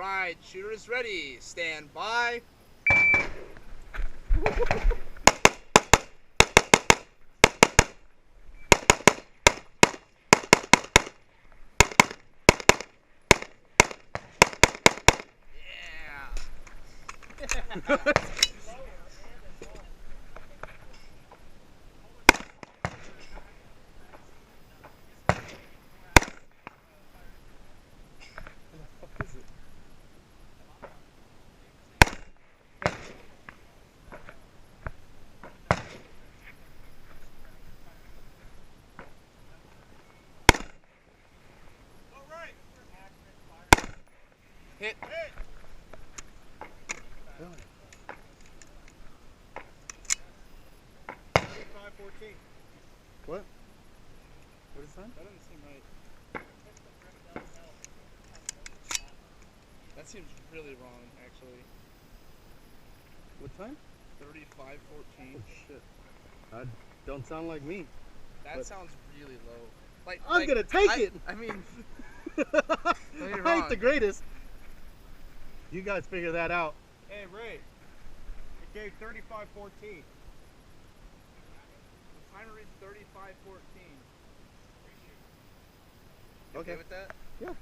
right, shooter is ready. Stand by. Yeah. Hit. Hit. Really? 35-14. What? What is that? That doesn't seem right. That seems really wrong, actually. What time? 35-14. Oh shit. That don't sound like me. That sounds really low. I'm gonna take it! I mean, I ain't the greatest. You guys figure that out. Hey, Ray. It gave 35-14. the timer reads 35-14. Okay. Okay with that? Yeah.